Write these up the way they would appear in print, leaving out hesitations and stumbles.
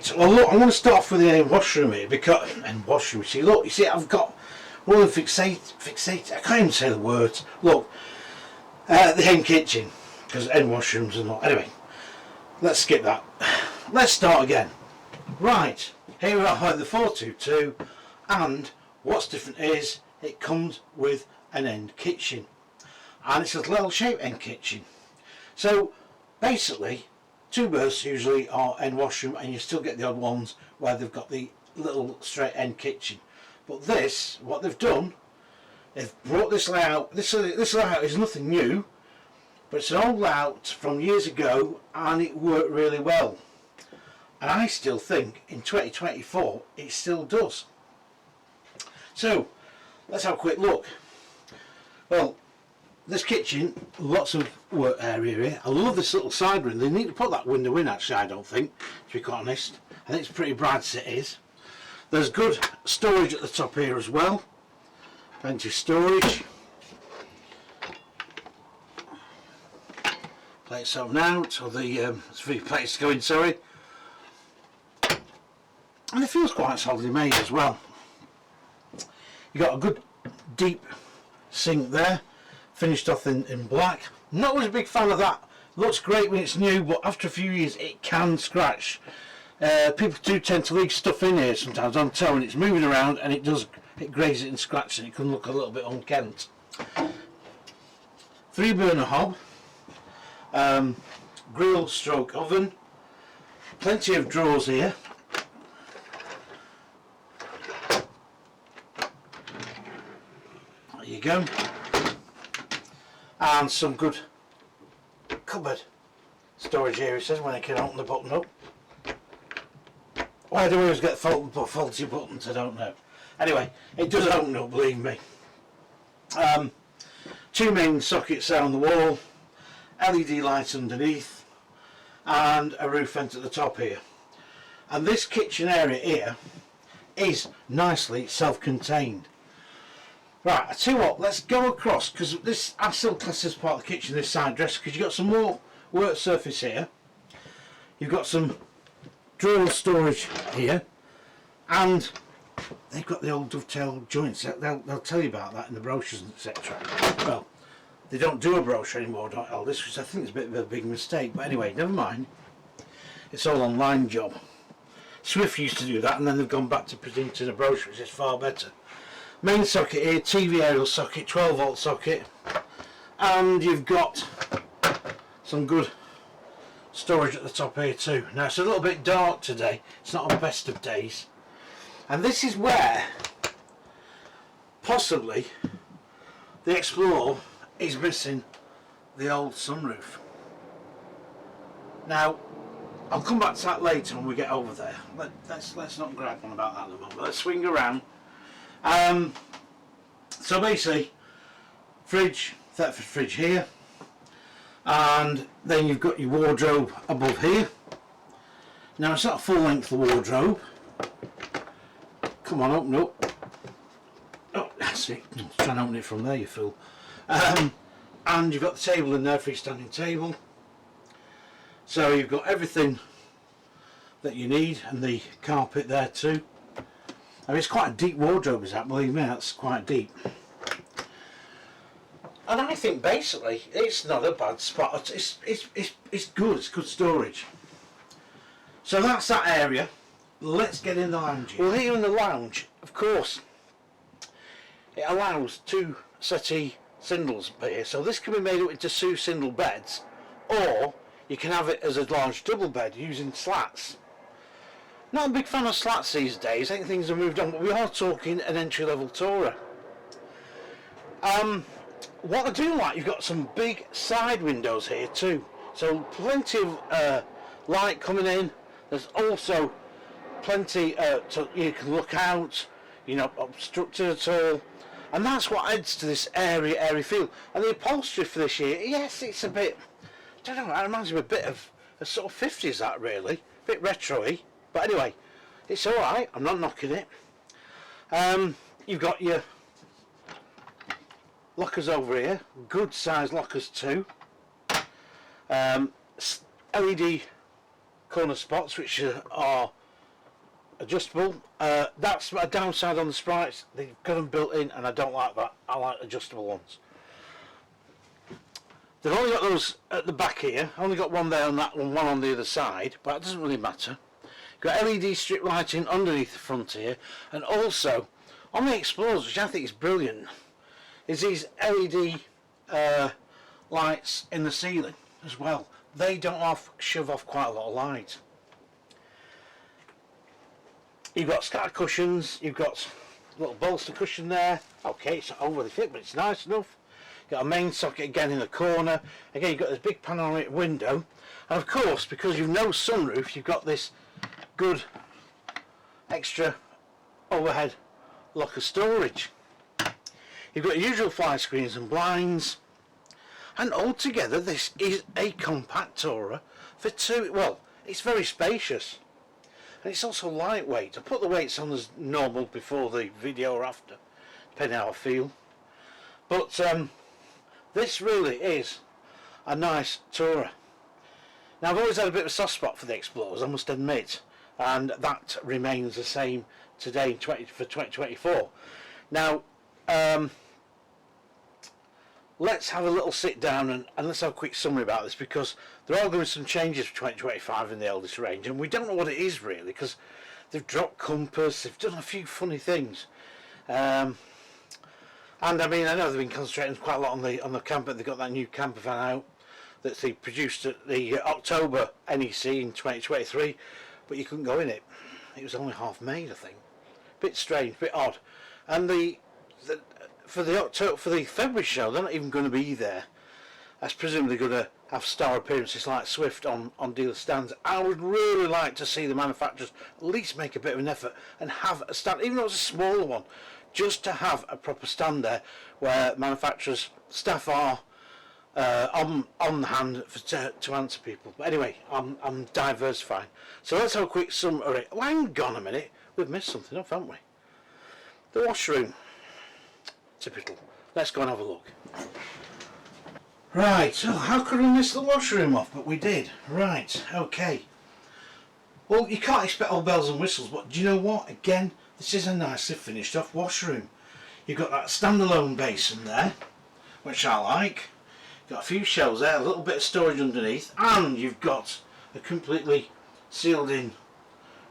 Right, well look, I'm going to start off with the washroom here because, and washroom, see, look, you see I've got one of the fixate, I can't even say the words, look, the hen kitchen, because end washrooms are not, anyway, let's skip that, let's start again. Right, here we are at the 422, and what's different is, it comes with an end kitchen, and it's a little shaped end kitchen, so basically, two berths usually are end washroom, and you still get the odd ones where they've got the little straight end kitchen. But this, what they've done, they've brought this layout. This layout is nothing new, but it's an old layout from years ago, and it worked really well. And I still think in 2024 it still does. So let's have a quick look. Well, this kitchen, lots of work area here. I love this little side window. They need to put that window in actually, I don't think, to be quite honest. I think it's pretty bright as it is. There's good storage at the top here as well. Plenty of storage. Plates open out, or the 3 plates to go in, sorry. And it feels quite solidly made as well. You've got a good deep sink there. Finished off in black. Not always a big fan of that. Looks great when it's new, but after a few years it can scratch. People do tend to leave stuff in here sometimes on tow, and it's moving around, and it grazes it and scratches it. It can look a little bit unkempt. 3 burner hob, grill stroke oven, plenty of drawers here. There you go. And some good cupboard storage here, it says, when I can open the button up. Why do I always get faulty buttons? I don't know. Anyway, it does open up, believe me. 2 main sockets there on the wall, LED lights underneath, and a roof vent at the top here. And this kitchen area here is nicely self-contained. Right, I tell you what, let's go across, because this, I still class this part of the kitchen, this side dresser, because you've got some more work surface here. You've got some drawer storage here, and they've got the old dovetail joints. They'll tell you about that in the brochures, etc. Well, they don't do a brochure anymore, don't Elddis, which I think is a bit of a big mistake, but anyway, never mind. It's all online job. Swift used to do that, and then they've gone back to printing a brochure, which is far better. Main socket here, TV aerial socket, 12 volt socket, and you've got some good storage at the top here too. Now it's a little bit dark today, it's not on best of days, and this is where possibly the Xplore is missing the old sunroof. Now I'll come back to that later when we get over there. Let's not grab on about that at the moment. Let's swing around. So basically, fridge, Thetford fridge here, and then you've got your wardrobe above here. Now it's not a full length wardrobe. Come on, open up. Oh, that's it. Try and open it from there, you fool. And you've got the table in there, freestanding table. So you've got everything that you need, and the carpet there too. I mean, it's quite a deep wardrobe, is that? Believe me, that's quite deep. And I think basically it's not a bad spot. It's good. It's good storage. So that's that area. Let's get in the lounge. Well, here in the lounge, of course, it allows 2 settee singles here. So this can be made up into 2 single beds, or you can have it as a large double bed using slats. Not a big fan of slats these days. I think things have moved on, but we are talking an entry-level tourer. What I do like, you've got some big side windows here too, so plenty of light coming in. There's also plenty so you can look out, you're not obstructed at all, and that's what adds to this airy feel. And the upholstery for this year, yes, it's a bit, I don't know, it reminds me a bit of a sort of 50s, that really, a bit retro-y. But anyway, it's alright, I'm not knocking it. You've got your lockers over here, good size lockers too. LED corner spots, which are adjustable. That's a downside on the Sprites. They've got them built in, and I don't like that. I like adjustable ones. They've only got those at the back here. Only got one there on that one on the other side, but that doesn't really matter. You've got LED strip lighting underneath the front here, and also on the Explorers, which I think is brilliant, is these LED lights in the ceiling as well. They don't shove off quite a lot of light. You've got scatter cushions, you've got a little bolster cushion there. Okay, it's not overly thick, but it's nice enough. You've got a main socket again in the corner. Again, you've got this big panoramic window. And of course, because you've no sunroof, you've got this good extra overhead locker storage. You've got your usual fly screens and blinds. And altogether, this is a compact tourer for two. Well, it's very spacious. And it's also lightweight. I put the weights on as normal before the video or after, depending how I feel. But this really is a nice tourer. Now, I've always had a bit of a soft spot for the Explorers, I must admit, and that remains the same today for 2024. Now, let's have a little sit down and let's have a quick summary about this, because there are going to be some changes for 2025 in the Elddis range, and we don't know what it is really, because they've dropped compass, they've done a few funny things, and I mean, I know they've been concentrating quite a lot on the camper. They've got that new camper van out that they produced at the October NEC in 2023, but you couldn't go in it. It was only half made, I think. Bit strange, bit odd. And for the February show, they're not even going to be there. That's presumably going to have star appearances like Swift on dealer stands. I would really like to see the manufacturers at least make a bit of an effort and have a stand, even though it's a smaller one, just to have a proper stand there where manufacturers, staff are on hand to answer people. But anyway, I'm diversifying. So let's have a quick summary. Well, hang on a minute, we've missed something off, haven't we? The washroom. Typical. Let's go and have a look. Right, so how could we miss the washroom off? But we did. Right, okay. Well, you can't expect all bells and whistles, but do you know what? Again, this is a nicely finished off washroom. You've got that standalone basin there, which I like. Got a few shelves there, a little bit of storage underneath, and you've got a completely sealed in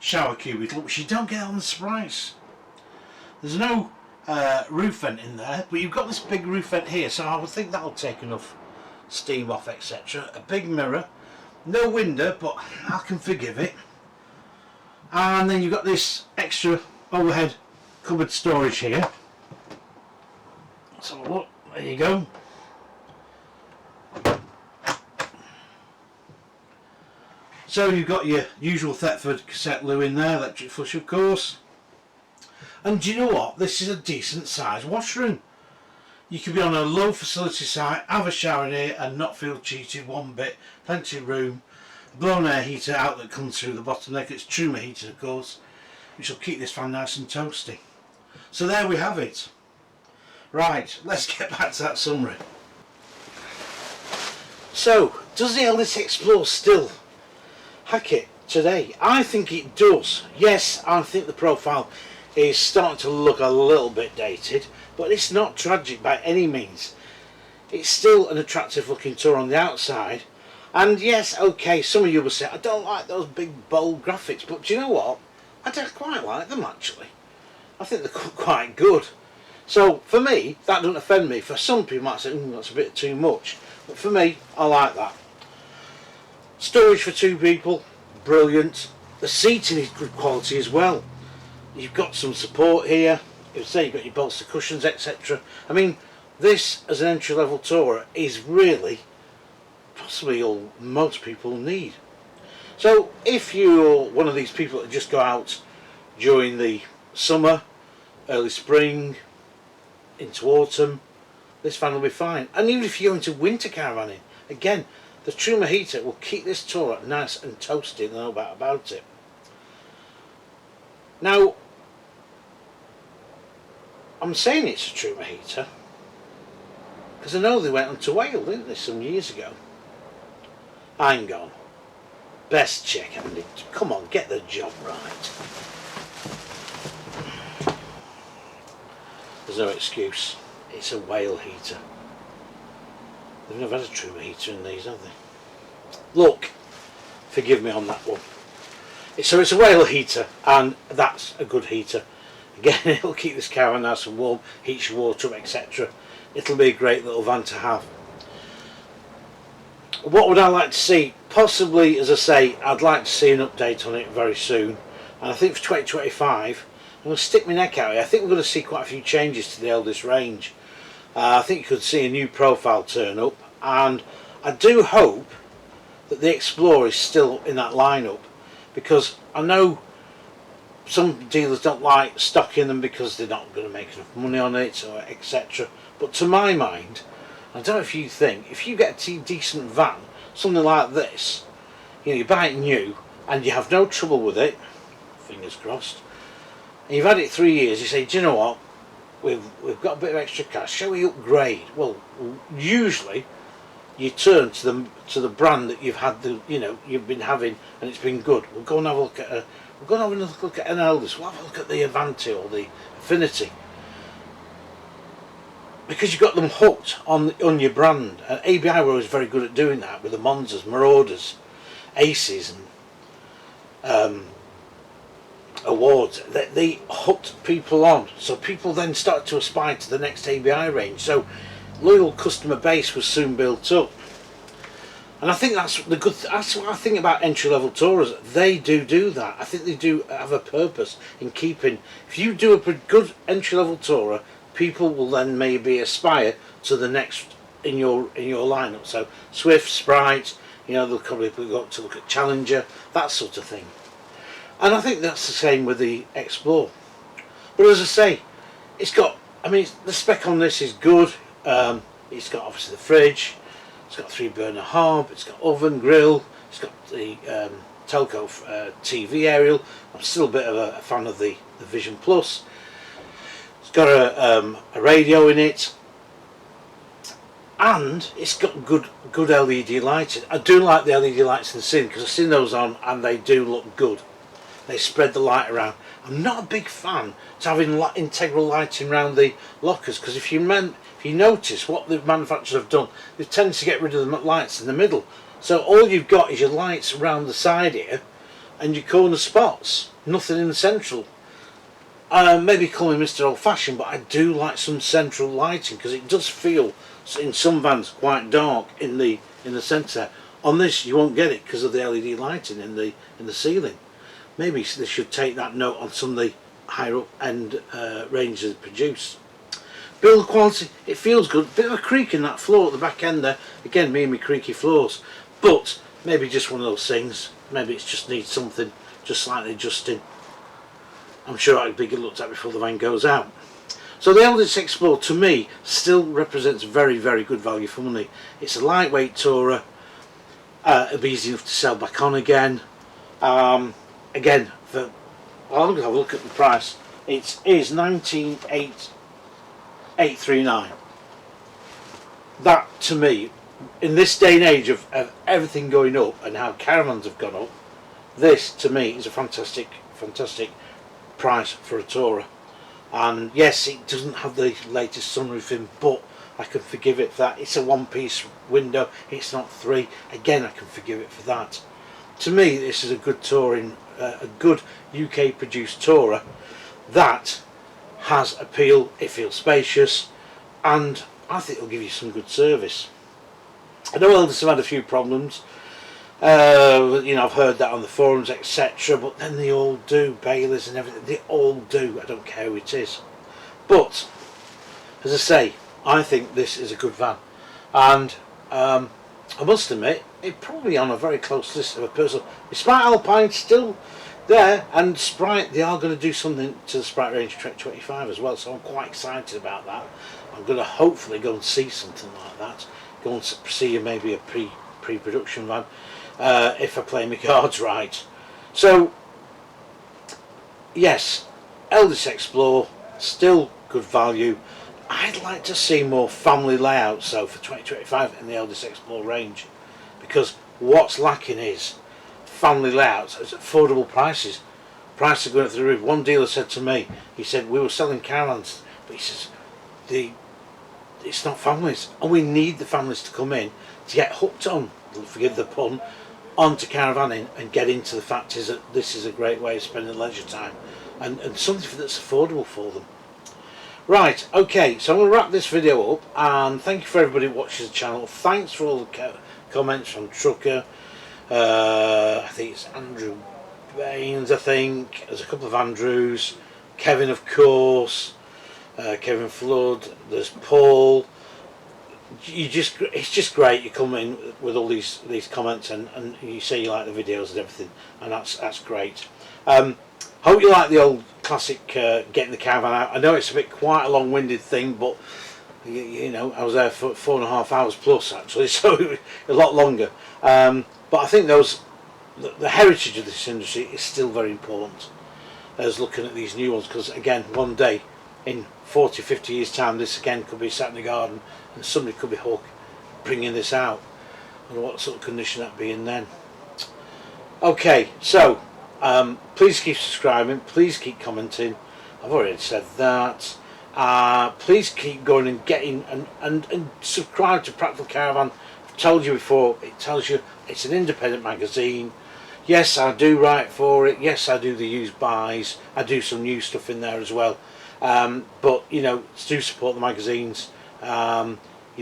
shower cubicle, which you don't get on the Sprites. There's no roof vent in there, but you've got this big roof vent here, so I would think that'll take enough steam off, etc. A big mirror, no window, but I can forgive it. And then you've got this extra overhead cupboard storage here. So look, there you go. So you've got your usual Thetford cassette loo in there, electric flush of course. And do you know what? This is a decent sized washroom. You could be on a low facility site, have a shower in here and not feel cheated one bit. Plenty of room. A blown air heater outlet comes through the bottom there. It's Truma heated of course, which will keep this fan nice and toasty. So there we have it. Right, let's get back to that summary. So, does the Elddis Xplore still hack it today? I think it does. Yes, I think the profile is starting to look a little bit dated, but it's not tragic by any means. It's still an attractive looking tour on the outside, and yes, okay, some of you will say I don't like those big bold graphics, but do you know what, I don't quite like them actually. I think they're quite good. So for me, that doesn't offend me. For some people might say that's a bit too much, but for me, I like that. Storage for two people, brilliant. The seating is good quality as well. You've got some support here. You say you've got your bolster cushions, etc. I mean, this as an entry-level tourer is really possibly all most people need. So if you're one of these people that just go out during the summer, early spring, into autumn, this fan will be fine. And even if you're into winter caravanning, again, the Truma heater will keep this tourer nice and toasty, no doubt about it. Now, I'm saying it's a Truma heater because I know they went on to Wales, didn't they, some years ago. Hang on. Best check, Andy. Come on, get the job right. there's no excuse. It's a whale heater. They've never had a true heater in these, have they? Look, forgive me on that one. So it's a whale heater, and that's a good heater. Again, it'll keep this caravan nice and warm, heats your water up, etc. It'll be a great little van to have. What would I like to see? Possibly, as I say, I'd like to see an update on it very soon. And I think for 2025, I'm going to stick my neck out here. I think we're going to see quite a few changes to the Elddis range. I think you could see a new profile turn up, and I do hope that the Xplore is still in that lineup, because I know some dealers don't like stocking them because they're not going to make enough money on it, or etc. But to my mind, I don't know if you think, if you get a decent van, something like this, you know, you buy it new and you have no trouble with it, fingers crossed, and you've had it 3 years, you say, do you know what, we've got a bit of extra cash, shall we upgrade? Well, usually you turn to the brand that you've had, you've been having, and it's been good. We'll go and have a look at another look at an Elddis. We'll have a look at the Avanti or the Affinity, because you've got them hooked on your brand. And ABI were always very good at doing that with the Monzas, Marauders, Aces, and awards. They hooked people on, so people then started to aspire to the next ABI range. So loyal customer base was soon built up, and I think that's the good. That's what I think about entry-level tourers. They do that. I think they do have a purpose in keeping. If you do a good entry-level tourer, people will then maybe aspire to the next in your lineup. So Swift, Sprite, they'll probably go to look at Challenger, that sort of thing. And I think that's the same with the Xplore. But as I say, it's got. I mean, the spec on this is good. It's got obviously the fridge. It's got 3-burner hob. It's got oven, grill. It's got the telco TV aerial. I'm still a bit of a fan of the Vision Plus. It's got a radio in it, and it's got good LED lighting. I do like the LED lights in the ceiling because I've seen those on, and they do look good. They spread the light around. I'm not a big fan to having integral lighting around the lockers, because if you notice what the manufacturers have done, they've tended to get rid of the lights in the middle. So all you've got is your lights around the side here and your corner spots, nothing in the central. Maybe call me Mr. Old Fashioned, but I do like some central lighting, because it does feel in some vans quite dark in the centre. On this you won't get it because of the LED lighting in the ceiling. Maybe they should take that note on some of the higher up end ranges produce. Build quality, it feels good. Bit of a creak in that floor at the back end there. Again, me and my creaky floors. But maybe just one of those things. Maybe it just needs something just slightly adjusting. I'm sure it'll be looked at before the van goes out. So the Elddis Xplore to me still represents very, very good value for money. It's a lightweight tourer. It'll be easy enough to sell back on again. Again, I'm going to have a look at the price. It is 19,839. That to me, in this day and age of everything going up and how caravans have gone up, this to me is a fantastic price for a tourer. And yes, it doesn't have the latest sunroof in, but I can forgive it for that. It's a one-piece window, it's not 3. Again, I can forgive it for that. To me, this is a good touring, a good UK produced tourer that has appeal. It feels spacious, and I think it'll give you some good service. I know Elddis have had a few problems. I've heard that on the forums, etc. But then they all do, Baileys and everything. They all do. I don't care who it is. But as I say, I think this is a good van, and I must admit, it's probably on a very close list of a personal. Sprite Alpine's still there, and Sprite, they are going to do something to the Sprite range 2025 as well, so I'm quite excited about that. I'm going to hopefully go and see something like that, go and see maybe a pre-production van, if I play my cards right. So yes, Elddis Xplore, still good value. I'd like to see more family layouts though for 2025 in the Elddis Xplore range, because what's lacking is family layouts at affordable prices. Prices are going through the roof. One dealer said to me, he said, we were selling caravans But he says it's not families, and we need the families to come in to get hooked on, forgive the pun, onto caravanning and get into the fact is that this is a great way of spending leisure time and something that's affordable for them. Right, okay, so I'm going to wrap this video up, and thank you for everybody who watches the channel. Thanks for all the comments from Trucker, I think it's Andrew Baines, I think, there's a couple of Andrews, Kevin of course, Kevin Flood, there's Paul. It's just great you come in with all these comments and you say you like the videos and everything, and that's great. Hope you like the old classic getting the caravan out. I know it's quite a long-winded thing, but you know, I was there for 4.5 hours plus actually, so a lot longer. But I think the heritage of this industry is still very important as looking at these new ones, because again, one day in 40-50 years time, this again could be sat in the garden and somebody could be bringing this out, and what sort of condition that'd be in then. Okay, so please keep subscribing, please keep commenting. I've already said that. Please keep going and getting and subscribe to Practical Caravan. I've told you before, it tells you it's an independent magazine. Yes, I do write for it. Yes, I do the used buys. I do some new stuff in there as well. But you know, do support the magazines. You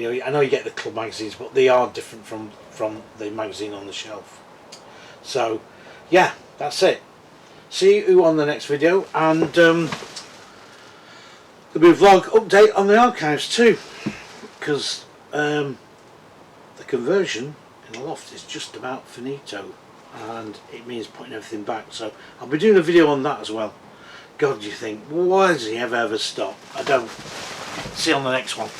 know, I know you get the club magazines, but they are different from the magazine on the shelf. So yeah, that's it. See you on the next video, and there'll be a vlog update on the archives too, because the conversion in the loft is just about finito, and it means putting everything back. So I'll be doing a video on that as well. God, do you think, why does he ever stop? I don't. See you on the next one.